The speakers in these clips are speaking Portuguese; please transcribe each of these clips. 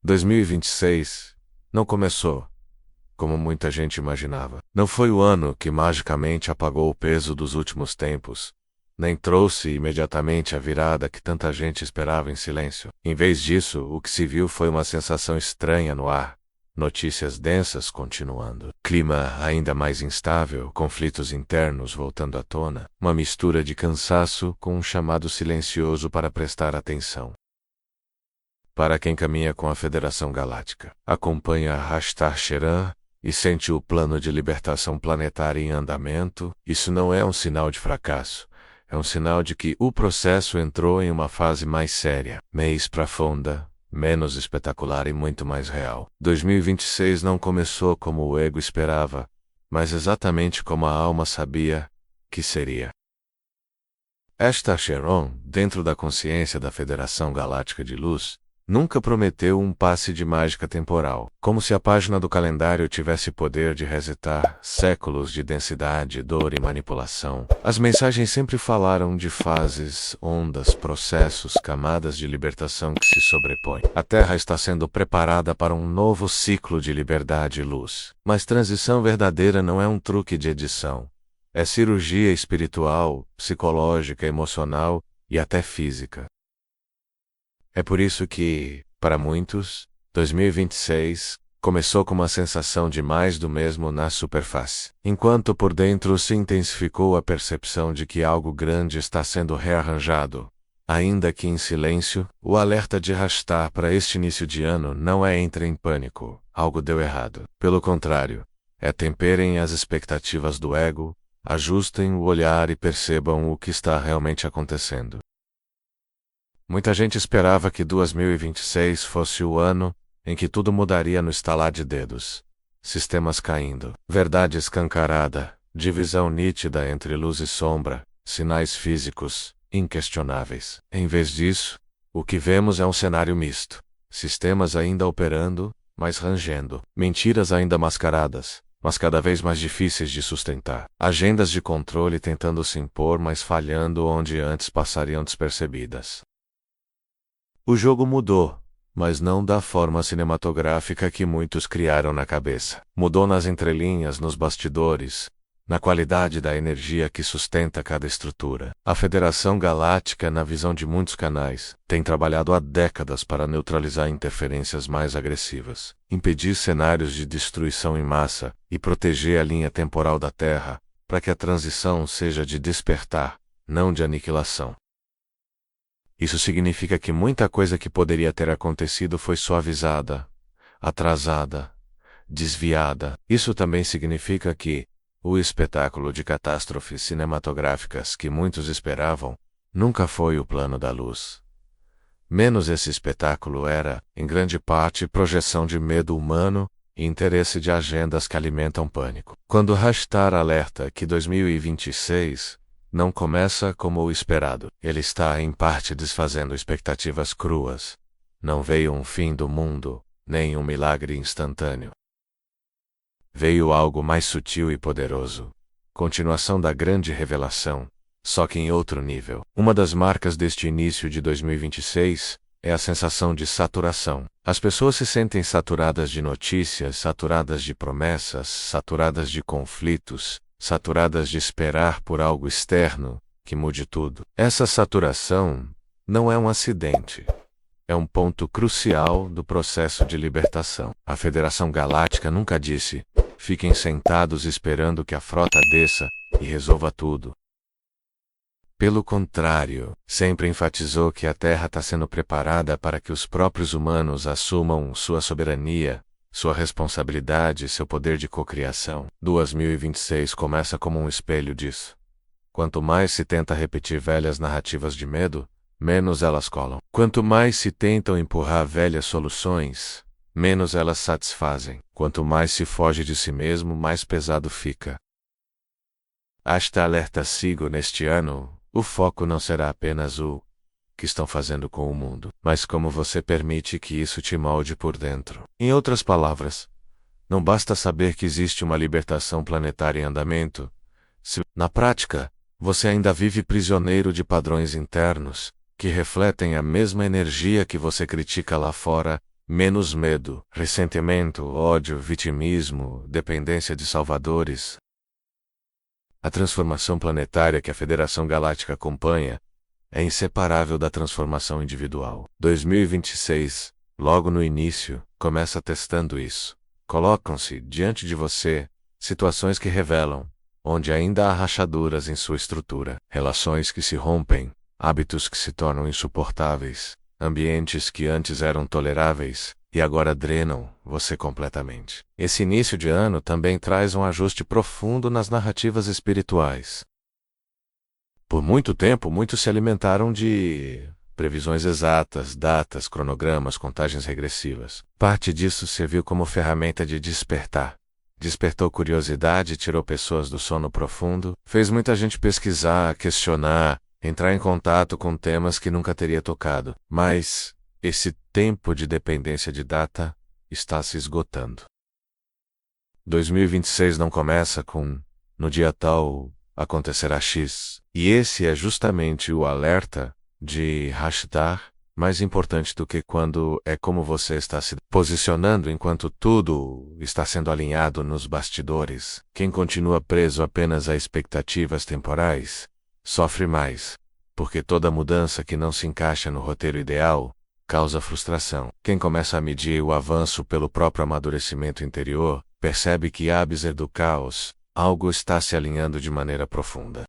2026 não começou como muita gente imaginava. Não foi o ano que magicamente apagou o peso dos últimos tempos, nem trouxe imediatamente a virada que tanta gente esperava em silêncio. Em vez disso, o que se viu foi uma sensação estranha no ar. Notícias densas continuando, clima ainda mais instável, conflitos internos voltando à tona, uma mistura de cansaço com um chamado silencioso para prestar atenção. Para quem caminha com a Federação Galáctica, acompanha Rastar Cheran e sente o plano de libertação planetária em andamento, isso não é um sinal de fracasso. É um sinal de que o processo entrou em uma fase mais séria, mais profunda, menos espetacular e muito mais real. 2026 não começou como o ego esperava, mas exatamente como a alma sabia que seria. Esta Cheron, dentro da consciência da Federação Galáctica de Luz, nunca prometeu um passe de mágica temporal, como se a página do calendário tivesse poder de resetar séculos de densidade, dor e manipulação. As mensagens sempre falaram de fases, ondas, processos, camadas de libertação que se sobrepõem. A Terra está sendo preparada para um novo ciclo de liberdade e luz. Mas transição verdadeira não é um truque de edição. É cirurgia espiritual, psicológica, emocional e até física. É por isso que, para muitos, 2026 começou com uma sensação de mais do mesmo na superfície, enquanto por dentro se intensificou a percepção de que algo grande está sendo rearranjado. Ainda que em silêncio, o alerta de Rastar para este início de ano não é entre em pânico, algo deu errado. Pelo contrário, é temperem as expectativas do ego, ajustem o olhar e percebam o que está realmente acontecendo. Muita gente esperava que 2026 fosse o ano em que tudo mudaria no estalar de dedos. Sistemas caindo, verdade escancarada, divisão nítida entre luz e sombra, sinais físicos, inquestionáveis. Em vez disso, o que vemos é um cenário misto. Sistemas ainda operando, mas rangendo. Mentiras ainda mascaradas, mas cada vez mais difíceis de sustentar. Agendas de controle tentando se impor, mas falhando onde antes passariam despercebidas. O jogo mudou, mas não da forma cinematográfica que muitos criaram na cabeça. Mudou nas entrelinhas, nos bastidores, na qualidade da energia que sustenta cada estrutura. A Federação Galáctica, na visão de muitos canais, tem trabalhado há décadas para neutralizar interferências mais agressivas, impedir cenários de destruição em massa e proteger a linha temporal da Terra, para que a transição seja de despertar, não de aniquilação. Isso significa que muita coisa que poderia ter acontecido foi suavizada, atrasada, desviada. Isso também significa que o espetáculo de catástrofes cinematográficas que muitos esperavam nunca foi o plano da luz. Menos esse espetáculo era, em grande parte, projeção de medo humano e interesse de agendas que alimentam pânico. Quando Rastar alerta que 2026 não começa como o esperado. Ele está, em parte, desfazendo expectativas cruas. Não veio um fim do mundo, nem um milagre instantâneo. Veio algo mais sutil e poderoso. Continuação da grande revelação, só que em outro nível. Uma das marcas deste início de 2026 é a sensação de saturação. As pessoas se sentem saturadas de notícias, saturadas de promessas, saturadas de conflitos, saturadas de esperar por algo externo que mude tudo. Essa saturação não é um acidente. É um ponto crucial do processo de libertação. A Federação Galáctica nunca disse: fiquem sentados esperando que a frota desça e resolva tudo. Pelo contrário, sempre enfatizou que a Terra está sendo preparada para que os próprios humanos assumam sua soberania, sua responsabilidade e seu poder de cocriação. 2026 começa como um espelho disso. Quanto mais se tenta repetir velhas narrativas de medo, menos elas colam. Quanto mais se tentam empurrar velhas soluções, menos elas satisfazem. Quanto mais se foge de si mesmo, mais pesado fica. Esta alerta sigo neste ano, o foco não será apenas o que estão fazendo com o mundo, mas como você permite que isso te molde por dentro. Em outras palavras, não basta saber que existe uma libertação planetária em andamento, se, na prática, você ainda vive prisioneiro de padrões internos, que refletem a mesma energia que você critica lá fora Menos medo, ressentimento, ódio, vitimismo, dependência de salvadores. A transformação planetária que a Federação Galáctica acompanha é inseparável da transformação individual. 2026, logo no início, começa testando isso. Colocam-se diante de você situações que revelam onde ainda há rachaduras em sua estrutura, relações que se rompem, hábitos que se tornam insuportáveis, ambientes que antes eram toleráveis e agora drenam você completamente. Esse início de ano também traz um ajuste profundo nas narrativas espirituais. Por muito tempo, muitos se alimentaram de previsões exatas, datas, cronogramas, contagens regressivas. Parte disso serviu como ferramenta de despertar. Despertou curiosidade e tirou pessoas do sono profundo, fez muita gente pesquisar, questionar, entrar em contato com temas que nunca teria tocado. Mas esse tempo de dependência de data está se esgotando. 2026 não começa com no dia tal acontecerá X. E esse é justamente o alerta de hashtag mais importante do que quando é como você está se posicionando enquanto tudo está sendo alinhado nos bastidores. Quem continua preso apenas a expectativas temporais sofre mais, porque toda mudança que não se encaixa no roteiro ideal causa frustração. Quem começa a medir o avanço pelo próprio amadurecimento interior percebe que, ápice do caos, algo está se alinhando de maneira profunda.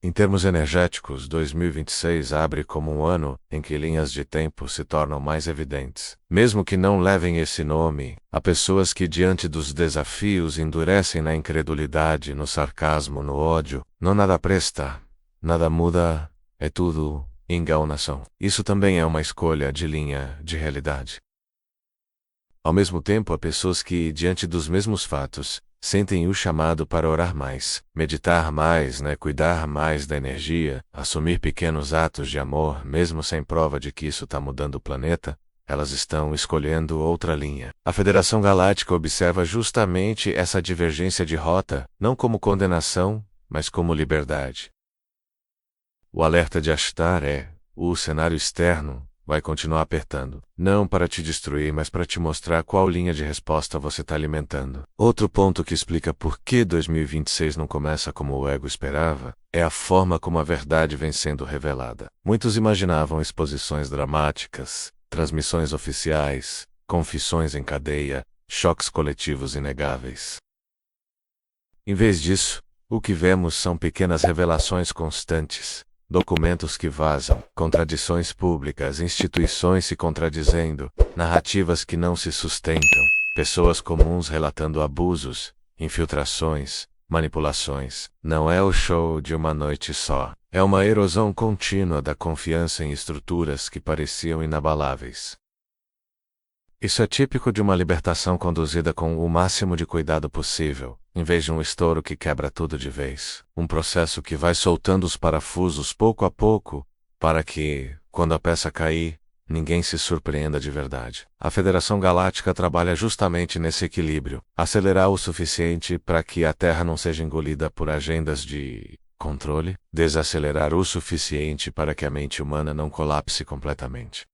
Em termos energéticos, 2026 abre como um ano em que linhas de tempo se tornam mais evidentes. Mesmo que não levem esse nome, há pessoas que diante dos desafios endurecem na incredulidade, no sarcasmo, no ódio. Não nada presta, nada muda, é tudo enganação. Isso também é uma escolha de linha de realidade. Ao mesmo tempo, há pessoas que, diante dos mesmos fatos, sentem o chamado para orar mais, meditar mais, cuidar mais da energia, assumir pequenos atos de amor, mesmo sem prova de que isso está mudando o planeta. Elas estão escolhendo outra linha. A Federação Galáctica observa justamente essa divergência de rota, não como condenação, mas como liberdade. O alerta de Ashtar é: o cenário externo vai continuar apertando. Não para te destruir, mas para te mostrar qual linha de resposta você está alimentando. Outro ponto que explica por que 2026 não começa como o ego esperava é a forma como a verdade vem sendo revelada. Muitos imaginavam exposições dramáticas, transmissões oficiais, confissões em cadeia, choques coletivos inegáveis. Em vez disso, o que vemos são pequenas revelações constantes. Documentos que vazam, contradições públicas, instituições se contradizendo, narrativas que não se sustentam, pessoas comuns relatando abusos, infiltrações, manipulações. Não é o show de uma noite só. É uma erosão contínua da confiança em estruturas que pareciam inabaláveis. Isso é típico de uma libertação conduzida com o máximo de cuidado possível, em vez de um estouro que quebra tudo de vez. Um processo que vai soltando os parafusos pouco a pouco, para que, quando a peça cair, ninguém se surpreenda de verdade. A Federação Galáctica trabalha justamente nesse equilíbrio, acelerar o suficiente para que a Terra não seja engolida por agendas de controle, desacelerar o suficiente para que a mente humana não colapse completamente.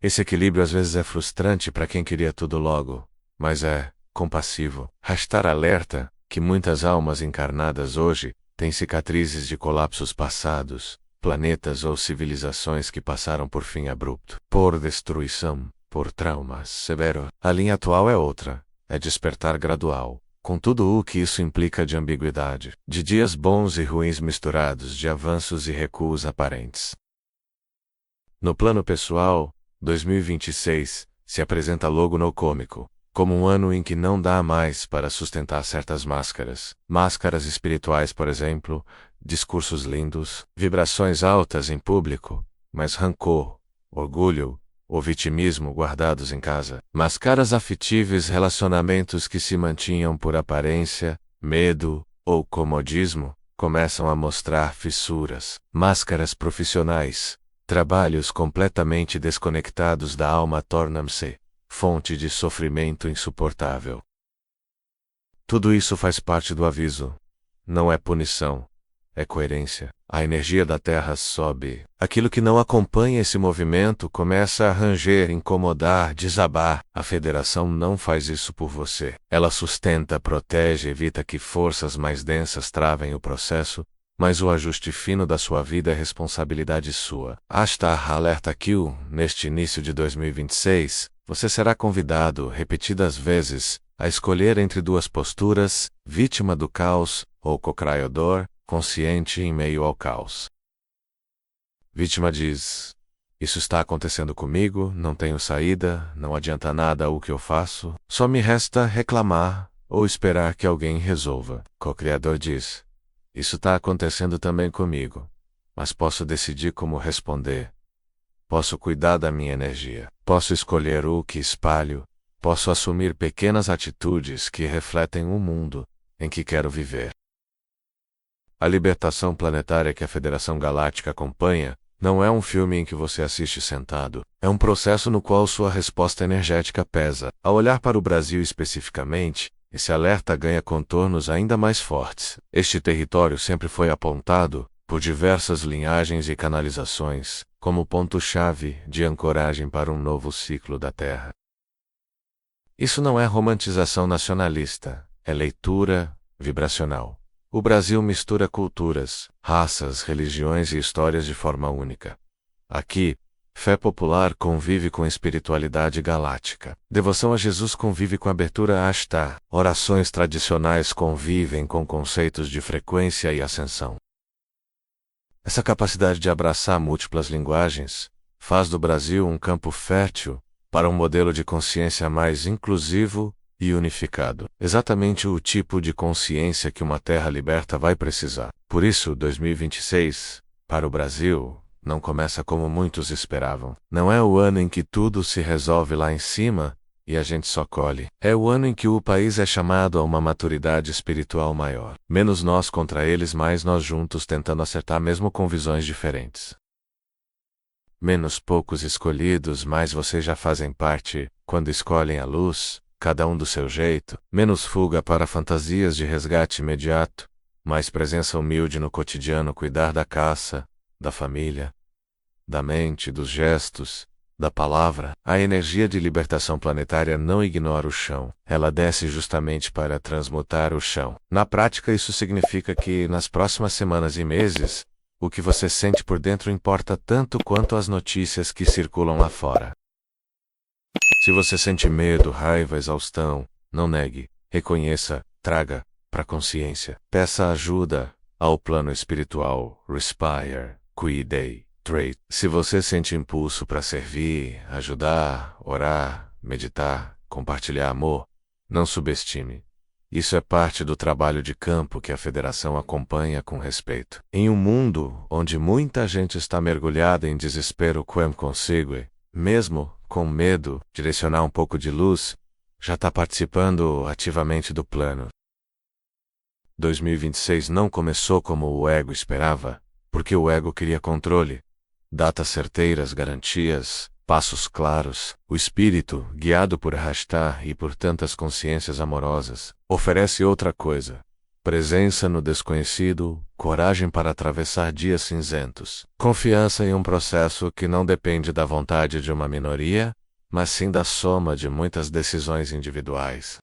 Esse equilíbrio às vezes é frustrante para quem queria tudo logo, mas é compassivo. Hashtag alerta que muitas almas encarnadas hoje têm cicatrizes de colapsos passados, planetas ou civilizações que passaram por fim abrupto, por destruição, por traumas severos. A linha atual é outra, é despertar gradual, com tudo o que isso implica de ambiguidade, de dias bons e ruins misturados, de avanços e recuos aparentes. No plano pessoal, 2026 se apresenta logo no cômico, como um ano em que não dá mais para sustentar certas máscaras. Máscaras espirituais, por exemplo, discursos lindos, vibrações altas em público, mas rancor, orgulho ou vitimismo guardados em casa. Máscaras afetíveis, relacionamentos que se mantinham por aparência, medo ou comodismo, começam a mostrar fissuras. Máscaras profissionais, trabalhos completamente desconectados da alma tornam-se fonte de sofrimento insuportável. Tudo isso faz parte do aviso. Não é punição. é coerência. A energia da Terra sobe. Aquilo que não acompanha esse movimento começa a ranger, incomodar, desabar. A Federação não faz isso por você. Ela sustenta, protege, evita que forças mais densas travem o processo, mas o ajuste fino da sua vida é responsabilidade sua. Ashtar alerta que neste início de 2026, você será convidado, repetidas vezes, a escolher entre duas posturas, vítima do caos ou co-criador, consciente em meio ao caos. Vítima diz: isso está acontecendo comigo, não tenho saída, não adianta nada o que eu faço, só me resta reclamar ou esperar que alguém resolva. Co-criador diz: isso está acontecendo também comigo, mas posso decidir como responder. Posso cuidar da minha energia, posso escolher o que espalho, posso assumir pequenas atitudes que refletem o mundo em que quero viver. A libertação planetária que a Federação Galáctica acompanha não é um filme em que você assiste sentado. É um processo no qual sua resposta energética pesa. Ao olhar para o Brasil especificamente, esse alerta ganha contornos ainda mais fortes. Este território sempre foi apontado, por diversas linhagens e canalizações, como ponto-chave de ancoragem para um novo ciclo da Terra. Isso não é romantização nacionalista, é leitura vibracional. O Brasil mistura culturas, raças, religiões e histórias de forma única. Aqui, fé popular convive com espiritualidade galáctica. Devoção a Jesus convive com abertura a Ashtar. Orações tradicionais convivem com conceitos de frequência e ascensão. Essa capacidade de abraçar múltiplas linguagens faz do Brasil um campo fértil para um modelo de consciência mais inclusivo e unificado. Exatamente o tipo de consciência que uma Terra liberta vai precisar. Por isso, 2026, para o Brasil, não começa como muitos esperavam. Não é o ano em que tudo se resolve lá em cima e a gente só colhe. É o ano em que o país é chamado a uma maturidade espiritual maior. Menos nós contra eles, mais nós juntos tentando acertar mesmo com visões diferentes. Menos poucos escolhidos, mais vocês já fazem parte, quando escolhem a luz, cada um do seu jeito. Menos fuga para fantasias de resgate imediato, mais presença humilde no cotidiano, cuidar da caça, da família, da mente, dos gestos, da palavra. A energia de libertação planetária não ignora o chão. Ela desce justamente para transmutar o chão. Na prática, isso significa que, nas próximas semanas e meses, o que você sente por dentro importa tanto quanto as notícias que circulam lá fora. Se você sente medo, raiva, exaustão, não negue, reconheça, traga para a consciência. Peça ajuda ao plano espiritual. Respire, cuide, trade. Se você sente impulso para servir, ajudar, orar, meditar, compartilhar amor, não subestime. Isso é parte do trabalho de campo que a Federação acompanha com respeito. Em um mundo onde muita gente está mergulhada em desespero, quem consegue, mesmo com medo, direcionar um pouco de luz, já está participando ativamente do plano. 2026 não começou como o ego esperava, porque o ego queria controle, datas certeiras, garantias, passos claros. O espírito, guiado por Ashtar e por tantas consciências amorosas, oferece outra coisa: presença no desconhecido, coragem para atravessar dias cinzentos, confiança em um processo que não depende da vontade de uma minoria, mas sim da soma de muitas decisões individuais.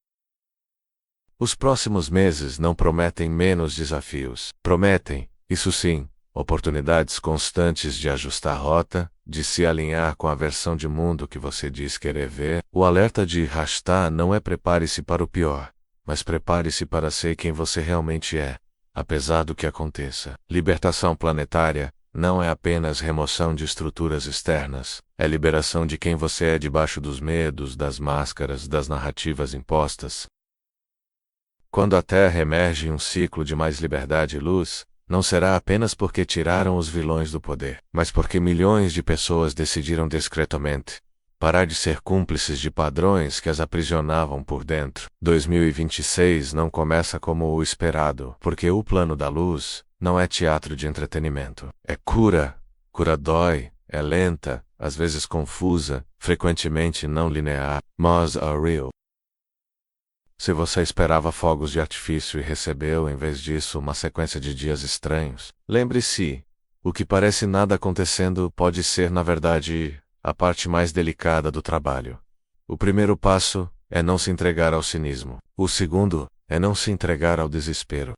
Os próximos meses não prometem menos desafios. Prometem, isso sim, oportunidades constantes de ajustar a rota, de se alinhar com a versão de mundo que você diz querer ver. O alerta de Ashtar não é prepare-se para o pior, mas prepare-se para ser quem você realmente é, apesar do que aconteça. Libertação planetária não é apenas remoção de estruturas externas, é liberação de quem você é debaixo dos medos, das máscaras, das narrativas impostas. Quando a Terra emerge em um ciclo de mais liberdade e luz, não será apenas porque tiraram os vilões do poder, mas porque milhões de pessoas decidiram discretamente parar de ser cúmplices de padrões que as aprisionavam por dentro. 2026 não começa como o esperado, porque o plano da luz não é teatro de entretenimento. É cura. Cura dói, é lenta, às vezes confusa, frequentemente não linear, mas are real. Se você esperava fogos de artifício e recebeu, em vez disso, uma sequência de dias estranhos, lembre-se: o que parece nada acontecendo pode ser, na verdade, a parte mais delicada do trabalho. O primeiro passo é não se entregar ao cinismo. O segundo é não se entregar ao desespero.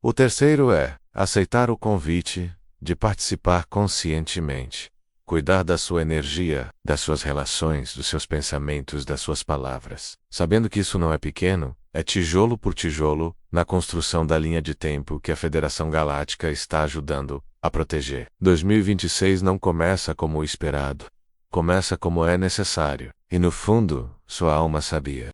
O terceiro é aceitar o convite de participar conscientemente. Cuidar da sua energia, das suas relações, dos seus pensamentos, das suas palavras. Sabendo que isso não é pequeno, é tijolo por tijolo, na construção da linha de tempo que a Federação Galáctica está ajudando a proteger. 2026 não começa como o esperado. Começa como é necessário. E no fundo, sua alma sabia.